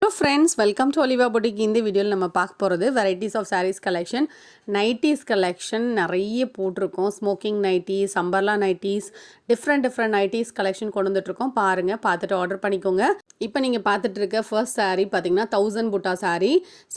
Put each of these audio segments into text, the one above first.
Hello friends, welcome to Oliva Boutique. இந்த வீடியோவில் நம்ம பார்க்க போகிறது varieties of sarees collection, nighties collection நிறைய போட்டிருக்கோம். Smocking nighties, umbrella nighties, different nighties collection கொண்டு வந்துட்டுருக்கோம். பாருங்கள், பார்த்துட்டு ஆர்டர் பண்ணிக்கோங்க. இப்போ நீங்கள் பார்த்துட்டு இருக்க ஃபர்ஸ்ட் saree பார்த்தீங்கன்னா 1000 புட்டா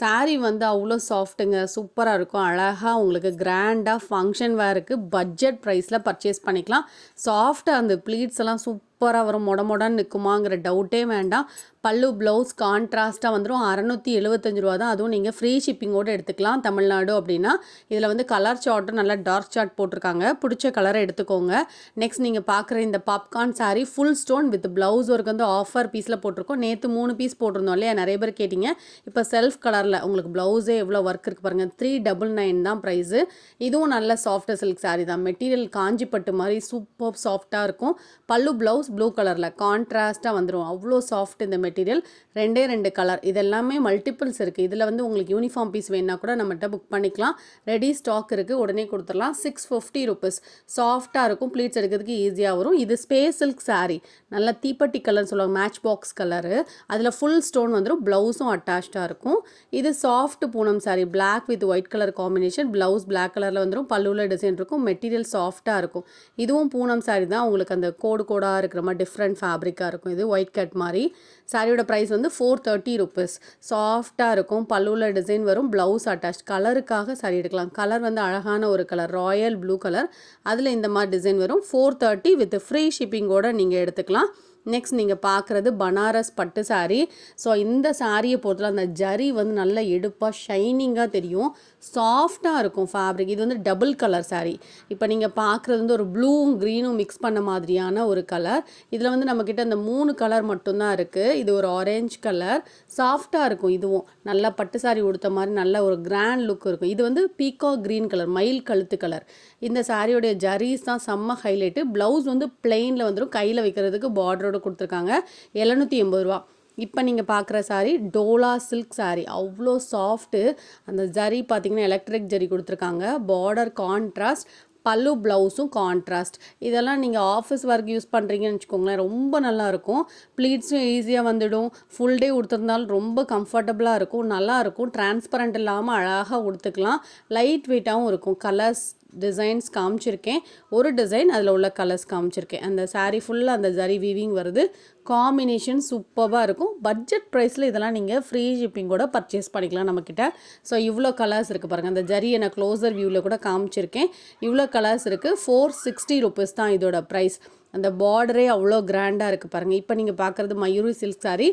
saree வந்து அவ்வளோ சாஃப்ட்டுங்க, சூப்பராக இருக்கும். அழகாக உங்களுக்கு கிராண்டாக ஃபங்க்ஷன் வேருக்கு பட்ஜெட் ப்ரைஸில் பர்ச்சேஸ் பண்ணிக்கலாம். சாஃப்டாக அந்த ப்ளீட்ஸ் எல்லாம் சூப்பராக வரும், மொடன்னு நிற்குமாங்கிற டவுட்டே வேண்டாம். பல்லு ப்ளவுஸ் கான்ட்ராஸ்ட்டாக வந்துடும். 675 ரூபா தான். அதுவும் நீங்கள் ஃப்ரீ ஷிப்பிங்கோடு எடுத்துக்கலாம் தமிழ்நாடு அப்படின்னா. இதில் வந்து கலர் சார்ட்டும் நல்லா டார்க் சார்ட் போட்டிருக்காங்க. பிடிச்ச கலரை எடுத்துக்கோங்க. நெக்ஸ்ட் நீங்கள் பார்க்குற இந்த popcorn saree full stone with blouse work வந்து ஆஃபர் பீஸில் போட்டிருக்கோம். நேற்று 3 பீஸ் போட்டிருந்தோம் இல்லையா, நிறைய பேர் கேட்டிங்க. இப்போ செல்ஃப் கலரில் உங்களுக்கு ப்ளவுஸே எவ்வளோ ஒர்க் இருக்குது பாருங்கள். 399 தான் ப்ரைஸு. இதுவும் நல்ல சாஃப்ட் சில்க் saree தான். மெட்டீரியல் காஞ்சி பட்டு மாதிரி சூப்பர் சாஃப்டாக இருக்கும். பல்லு ப்ளவுஸ் ப்ளூ கலரில் கான்ட்ராஸ்ட்டாக வந்துடும். அவ்வளோ சாஃப்ட் இந்த மெட்டீரியல். 2 கலர், இதெல்லாமே மல்டிபிள்ஸ் இருக்குது. இதில் வந்து உங்களுக்கு யூனிஃபார்ம் பீஸ் வேணுன்னா கூட நம்மகிட்ட புக் பண்ணிக்கலாம். ரெடி ஸ்டாக் இருக்குது, உடனே கொடுத்துடலாம். 650 ருபீஸ். சாஃப்டாக இருக்கும், ப்ளீட்ஸ் எடுக்கிறதுக்கு ஈஸியாக வரும். இது ஸ்பேஸ் சில்க் saree, நல்லா தீப்பட்டி கலர்னு சொல்லுவாங்க, மேட்ச் பாக்ஸ் கலரு. அதில் ஃபுல் ஸ்டோன் வந்துடும், ப்ளவுஸும் அட்டாச்சாக இருக்கும். இது soft Poonam saree, black with white colour combination. Blouse black கலரில் வந்துடும், பல்லுவில் டிசைன் இருக்கும், மெட்டீரியல் சாஃப்டாக இருக்கும். இதுவும் பூனம் saree தான். உங்களுக்கு அந்த கோடாக இருக்கிற மாதிரி டிஃப்ரெண்ட் ஃபேப்ரிக்காக இருக்கும். இது ஒயிட் கட் மாதிரி. சாரியோட ப்ரைஸ் வந்து 430 ருபீஸ். சாஃப்டாக இருக்கும், பல்லுவில் டிசைன் வரும், ப்ளவுஸ் அட்டாச். கலருக்காக சாரி எடுக்கலாம். கலர் வந்து அழகான ஒரு கலர், ராயல் ப்ளூ கலர். அதில் இந்த மாதிரி டிசைன் வரும். 430 வித் ஃப்ரீ ஷிப்பிங்கோடு நீங்கள் எடுத்துக்கலாம். நெக்ஸ்ட் நீங்கள் பார்க்குறது பனாரஸ் பட்டு saree. ஸோ இந்த சாரியை பொறுத்தல அந்த ஜரி வந்து நல்ல எடுப்பாக ஷைனிங்காக தெரியும், சாஃப்டாக இருக்கும் ஃபேப்ரிக். இது வந்து டபுள் கலர் saree. இப்போ நீங்கள் பார்க்குறது வந்து ஒரு ப்ளூவும் க்ரீனும் மிக்ஸ் பண்ண மாதிரியான ஒரு கலர். இதில் வந்து நம்மக்கிட்ட அந்த 3 கலர் மட்டும்தான் இருக்குது. இது ஒரு ஆரஞ்சு கலர், சாஃப்டாக இருக்கும். இதுவும் நல்லா பட்டு saree உடுத்த மாதிரி நல்ல ஒரு கிராண்ட் லுக் இருக்கும். இது வந்து பீகாக் க்ரீன் கலர், மயில் கழுத்து கலர். இந்த சாரியோடைய ஜரீஸ் தான் செம்ம ஹைலைட்டு. ப்ளவுஸ் வந்து பிளெயினில் வந்துடும், கையில் வைக்கிறதுக்கு பார்டரோட கொடுத்துருக்காங்க. 780 ரூபா. இப்போ நீங்கள் பார்க்குற saree டோலா சில்க் saree, அவ்வளோ சாஃப்ட்டு. அந்த ஜரி பார்த்தீங்கன்னா எலக்ட்ரிக் ஜரி கொடுத்துருக்காங்க. பார்டர் கான்ட்ராஸ்ட், பல்லு ப்ளவுஸும் கான்ட்ராஸ்ட். இதெல்லாம் நீங்கள் ஆஃபீஸ் ஒர்க் யூஸ் பண்ணுறீங்கன்னு வச்சுக்கோங்களேன், ரொம்ப நல்லாயிருக்கும். ப்ளீட்ஸும் ஈஸியாக வந்துடும். ஃபுல் டே உடுத்துறதுனாலும் ரொம்ப கம்ஃபர்டபுளாக இருக்கும், நல்லாயிருக்கும். டிரான்ஸ்பரண்ட் இல்லாமல் அழகாக உடுத்துக்கலாம். லைட் வெயிட்டாகவும் இருக்கும். கலர்ஸ் டிசைன்ஸ் காமிச்சிருக்கேன், ஒரு டிசைன் அதில் உள்ள கலர்ஸ் காமிச்சிருக்கேன். அந்த saree ஃபுல்லாக அந்த ஜரி வீவிங் வருது, காம்பினேஷன் சூப்பராக இருக்கும். பட்ஜெட் ப்ரைஸில் இதெல்லாம் நீங்கள் ஃப்ரீ ஷிப்பிங்கோட பர்ச்சேஸ் பண்ணிக்கலாம் நம்மக்கிட்ட. ஸோ இவ்வளோ கலர்ஸ் இருக்குது பாருங்கள். அந்த ஜரியை நான் க்ளோசர் வியூவில் கூட காமிச்சிருக்கேன். இவ்வளோ கலர்ஸ் இருக்குது. 460 ருபீஸ் தான் இதோட ப்ரைஸ். அந்த பார்டரே அவ்வளோ கிராண்டாக இருக்குது பாருங்கள். இப்போ நீங்கள் பார்க்குறது மயூரி சில்க் saree,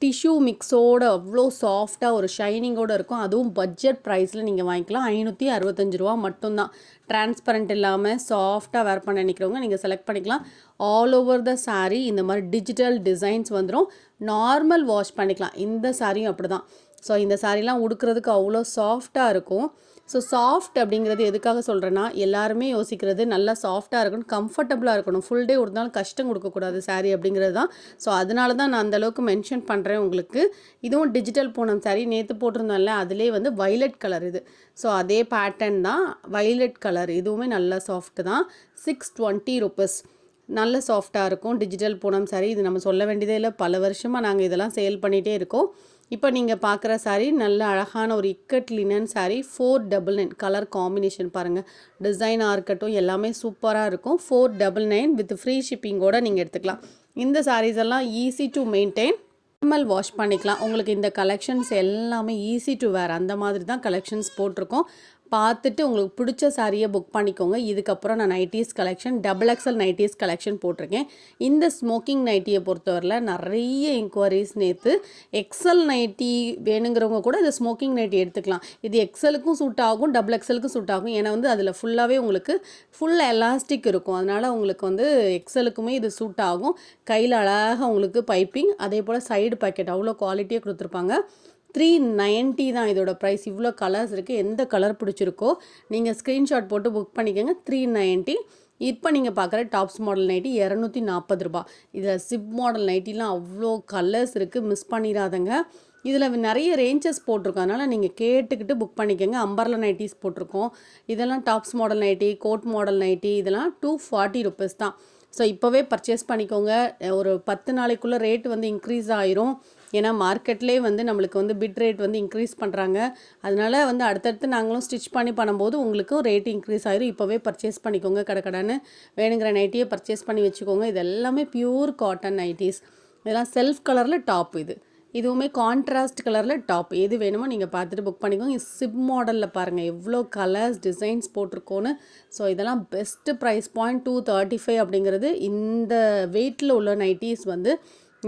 டிஷ்யூ மிக்ஸோடு அவ்வளோ சாஃப்டாக ஒரு ஷைனிங்கோடு இருக்கும். அதுவும் பட்ஜெட் ப்ரைஸில் நீங்கள் வாங்கிக்கலாம். 565 ரூபா மட்டும்தான். டிரான்ஸ்பரண்ட் இல்லாமல் சாஃப்டாக வேர் பண்ண நினைக்கிறவங்க நீங்கள் செலக்ட் பண்ணிக்கலாம். ஆல் ஓவர் த saree இந்த மாதிரி டிஜிட்டல் டிசைன்ஸ் வந்துடும். நார்மல் வாஷ் பண்ணிக்கலாம். இந்த சாரியும் அப்படி தான். ஸோ இந்த சாரீலாம் உடுக்கிறதுக்கு அவ்வளோ சாஃப்டாக இருக்கும். ஸோ சாஃப்ட் அப்படிங்கிறது எதுக்காக சொல்கிறேன்னா, எல்லாருமே யோசிக்கிறது நல்லா சாஃப்டாக இருக்கணும், கம்ஃபர்டபுளாக இருக்கணும். ஃபுல் டே உடுத்தினாலும் கஷ்டம் கொடுக்கக்கூடாது saree அப்படிங்கிறது தான். ஸோ அதனால தான் நான் அந்தளவுக்கு மென்ஷன் பண்ணுறேன் உங்களுக்கு. இதுவும் டிஜிட்டல் பூனம் saree, நேற்று போட்டிருந்தோம்ல, அதிலே வந்து வைலட் கலர் இது. ஸோ அதே பேட்டர்ன் தான், வைலட் கலர். இதுவுமே நல்ல சாஃப்ட்டு தான். 620 ருபீஸ். நல்ல சாஃப்டாக இருக்கும். டிஜிட்டல் பூனம் saree, இது நம்ம சொல்ல வேண்டியதே இல்லை. பல வருஷமாக நாங்கள் இதெல்லாம் சேல் பண்ணிகிட்டே இருக்கோம். இப்போ நீங்கள் பார்க்குற saree நல்ல அழகான ஒரு ikat linen saree, 499. Colour combination பாருங்கள், டிசைனாக இருக்கட்டும் எல்லாமே சூப்பராக இருக்கும். 499 வித் ஃப்ரீ ஷிப்பிங்கோடு நீங்கள் எடுத்துக்கலாம். இந்த sarees எல்லாம் easy to maintain, normal wash பண்ணிக்கலாம். உங்களுக்கு இந்த கலெக்ஷன்ஸ் எல்லாமே ஈஸி டு வேர், அந்த மாதிரி தான் கலெக்ஷன்ஸ் போட்டிருக்கோம். பார்த்துட்டு உங்களுக்கு பிடிச்ச சாரியை புக் பண்ணிக்கோங்க. இதுக்கப்புறம் நான் nighties collection, XXL nighties collection போட்டிருக்கேன். இந்த ஸ்மோக்கிங் நைட்டியை பொறுத்தவரையில் நிறைய என்கொயரிஸ். நேற்று எக்ஸல் நைட்டி வேணுங்கிறவங்க கூட இந்த ஸ்மோக்கிங் நைட்டி எடுத்துக்கலாம். இது எக்ஸலுக்கும் சூட் ஆகும், XXLக்கும் சூட் ஆகும். ஏன்னா வந்து அதில் ஃபுல்லாகவே உங்களுக்கு ஃபுல் எலாஸ்டிக் இருக்கும். அதனால் உங்களுக்கு வந்து எக்ஸலுக்குமே இது சூட் ஆகும். கையில் அழகாக உங்களுக்கு பைப்பிங், அதே போல் சைடு பாக்கெட் அவ்வளோ குவாலிட்டியாக கொடுத்துருப்பாங்க. 390 தான் இதோட ப்ரைஸ். இவ்வளோ கலர்ஸ் இருக்குது. எந்த கலர் பிடிச்சிருக்கோ நீங்கள் ஸ்க்ரீன்ஷாட் போட்டு புக் பண்ணிக்கோங்க. 390. இப்போ நீங்கள் பார்க்குற டாப்ஸ் மாடல் நைட்டி 240 ரூபா. இதில் சிப் மாடல் நைட்டிலாம் அவ்வளோ கலர்ஸ் இருக்குது, மிஸ் பண்ணிடாதங்க. இதில் நிறைய ரேஞ்சஸ் போட்டிருக்கோம், அதனால் நீங்கள் கேட்டுக்கிட்டு புக் பண்ணிக்கோங்க. அம்பர்லா நைட்டிஸ் போட்டிருக்கோம். இதெல்லாம் tops model nightie, code model nightie, இதெல்லாம் 240 ருபீஸ் தான். ஸோ இப்போவே பர்ச்சேஸ் பண்ணிக்கோங்க. ஒரு 10 நாளைக்குள்ளே ரேட் வந்து இன்க்ரீஸ் ஆயிரும். ஏன்னா மார்க்கெட்லேயே வந்து நம்மளுக்கு வந்து பிட் ரேட் வந்து இன்க்ரீஸ் பண்ணுறாங்க. அதனால வந்து அடுத்தடுத்து நாங்களும் ஸ்டிச் பண்ணி பண்ணும்போது உங்களுக்கும் ரேட் இன்க்ரீஸ் ஆயிரும். இப்போவே பர்ச்சேஸ் பண்ணிக்கோங்க, கடன்னு வேணுங்கிற நைட்டியை பர்ச்சேஸ் பண்ணி வச்சுக்கோங்க. இது எல்லாமே பியூர் காட்டன் நைட்டிஸ். இதெல்லாம் செல்ஃப் கலரில் டாப். இதுவுமே கான்ட்ராஸ்ட் கலரில் டாப். எது வேணுமோ நீங்கள் பார்த்துட்டு புக் பண்ணிக்கோங்க. சிப் மாடலில் பாருங்கள் எவ்வளோ கலர்ஸ் டிசைன்ஸ் போட்டிருக்கோன்னு. ஸோ இதெல்லாம் பெஸ்ட்டு ப்ரைஸ் பாயிண்ட் 235 அப்படிங்கிறது. இந்த வெயிட்டில் உள்ள நைட்டிஸ் வந்து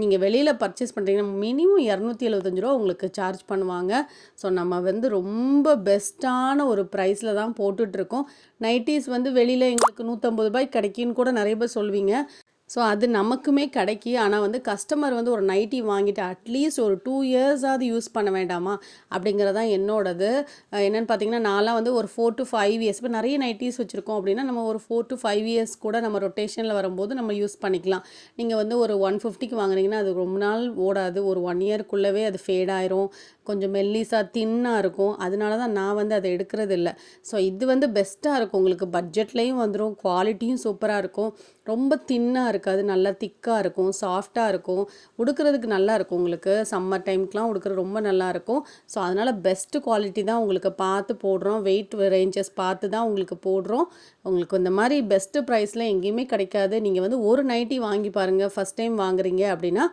நீங்கள் வெளியில் பர்ச்சேஸ் பண்ணுறீங்கன்னா மினிமம் 275 ரூபா உங்களுக்கு சார்ஜ் பண்ணுவாங்க. ஸோ நம்ம வந்து ரொம்ப பெஸ்ட்டான ஒரு ப்ரைஸில் தான் போட்டுட்ருக்கோம். நைட்டிஸ் வந்து வெளியில் எங்களுக்கு 150 ரூபாய்க்கு கிடைக்குன்னு கூட நிறைய பேர் சொல்வீங்க. ஸோ அது நமக்குமே கிடைக்கி. ஆனால் வந்து கஸ்டமர் வந்து ஒரு நைட்டி வாங்கிட்டு அட்லீஸ்ட் ஒரு 2 இயர்ஸாவது யூஸ் பண்ண வேண்டாமா அப்படிங்கிறது தான் என்னோடது. என்னென்னு பார்த்தீங்கன்னா நான்லாம் வந்து ஒரு 4 to 5 இயர்ஸ் இப்போ நிறைய நைட்டிஸ் வச்சுருக்கோம் அப்படின்னா நம்ம ஒரு 4 to 5 இயர்ஸ் கூட நம்ம ரொட்டேஷனில் வரும்போது நம்ம யூஸ் பண்ணிக்கலாம். நீங்கள் வந்து ஒரு 150க்கு வாங்குனீங்கன்னா அது ரொம்ப நாள் ஓடாது. ஒரு 1 இயர்க்குள்ளவே அது ஃபேட் ஆயிரும். கொஞ்சம் மெல்லிஸாக தின்னாக இருக்கும். அதனால தான் நான் வந்து அதை எடுக்கிறது இல்லை. ஸோ இது வந்து பெஸ்ட்டாக இருக்கும். உங்களுக்கு பட்ஜெட்லேயும் வந்துடும், குவாலிட்டியும் சூப்பராக இருக்கும். ரொம்ப தின்னாக இருக்காது, நல்லா திக்காக இருக்கும், சாஃப்டாக இருக்கும், உடுக்கிறதுக்கு நல்லா இருக்கும். உங்களுக்கு சம்மர் டைமுக்கெலாம் உடுக்கிறது ரொம்ப நல்லாயிருக்கும். ஸோ அதனால் பெஸ்ட்டு குவாலிட்டி தான் உங்களுக்கு பார்த்து போடுறோம். வெயிட் ரேஞ்சஸ் பார்த்து தான் உங்களுக்கு போடுறோம். உங்களுக்கு இந்த மாதிரி பெஸ்ட்டு ப்ரைஸில் எங்கேயுமே கிடைக்காது. நீங்கள் வந்து ஒரு நைட்டி வாங்கி பாருங்கள் ஃபஸ்ட் டைம் வாங்குறீங்க அப்படின்னா.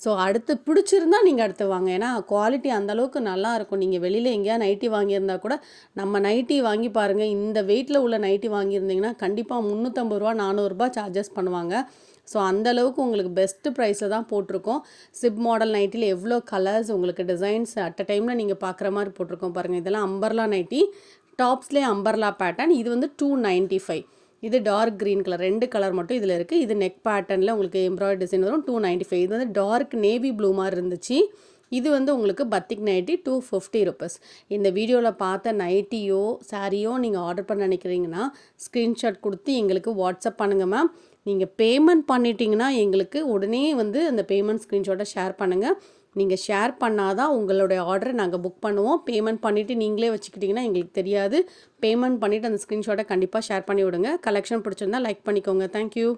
ஸோ அடுத்து பிடிச்சிருந்தா நீங்கள் அடுத்து வாங்க. ஏன்னா குவாலிட்டி அந்தளவுக்கு நல்லாயிருக்கும். நீங்கள் வெளியில் எங்கேயா நைட்டி வாங்கியிருந்தா கூட நம்ம நைட்டி வாங்கி பாருங்கள். இந்த வெயிட்டில் உள்ள நைட்டி வாங்கியிருந்தீங்கன்னா கண்டிப்பாக 350 ரூபா 400 ரூபா சார்ஜஸ் பண்ணுவாங்க. ஸோ அந்தளவுக்கு உங்களுக்கு பெஸ்ட்டு ப்ரைஸில் தான் போட்டிருக்கோம். சிப் மாடல் நைட்டியில் எவ்வளோ கலர்ஸ் உங்களுக்கு டிசைன்ஸ் அட் அ டைமில் நீங்கள் பார்க்குற மாதிரி போட்டிருக்கோம் பாருங்கள். இதெல்லாம் அம்பர்லா நைட்டி, டாப்ஸ்லேயே அம்பர்லா பேட்டர்ன். இது வந்து 295. இது டார்க் க்ரீன் கலர், 2 கலர் மட்டும் இதில் இருக்குது. இது நெக் பேட்டர்னில் உங்களுக்கு எம்ப்ராய்டரி டிசைன் வரும். 295. இது வந்து டார்க் நேவி ப்ளூ மாதிரி இருந்துச்சு. இது வந்து உங்களுக்கு பத்திக் நைட்டி 250 ருபீஸ். இந்த வீடியோவில் பார்த்த நைட்டியோ சாரியோ நீங்கள் ஆர்டர் பண்ண நினைக்கிறீங்கன்னா ஸ்க்ரீன்ஷாட் கொடுத்து எங்களுக்கு வாட்ஸ்அப் பண்ணுங்கள் மேம். நீங்கள் பேமெண்ட் பண்ணிட்டீங்கன்னா எங்களுக்கு உடனே வந்து அந்த பேமெண்ட் ஸ்க்ரீன்ஷாட்டை ஷேர் பண்ணுங்கள். நீங்கள் ஷேர் பண்ணால் தான் உங்களுடைய ஆர்டரை நாங்கள் புக் பண்ணுவோம். பேமெண்ட் பண்ணிவிட்டு நீங்களே வச்சுக்கிட்டிங்கன்னா எங்களுக்கு தெரியாது. பேமெண்ட் பண்ணிவிட்டு அந்த ஸ்க்ரீன்ஷாட்டை கண்டிப்பாக ஷேர் பண்ணி விடுங்க. கலெக்ஷன் பிடிச்சிருந்தா லைக் பண்ணிக்கோங்க. தேங்க்யூ.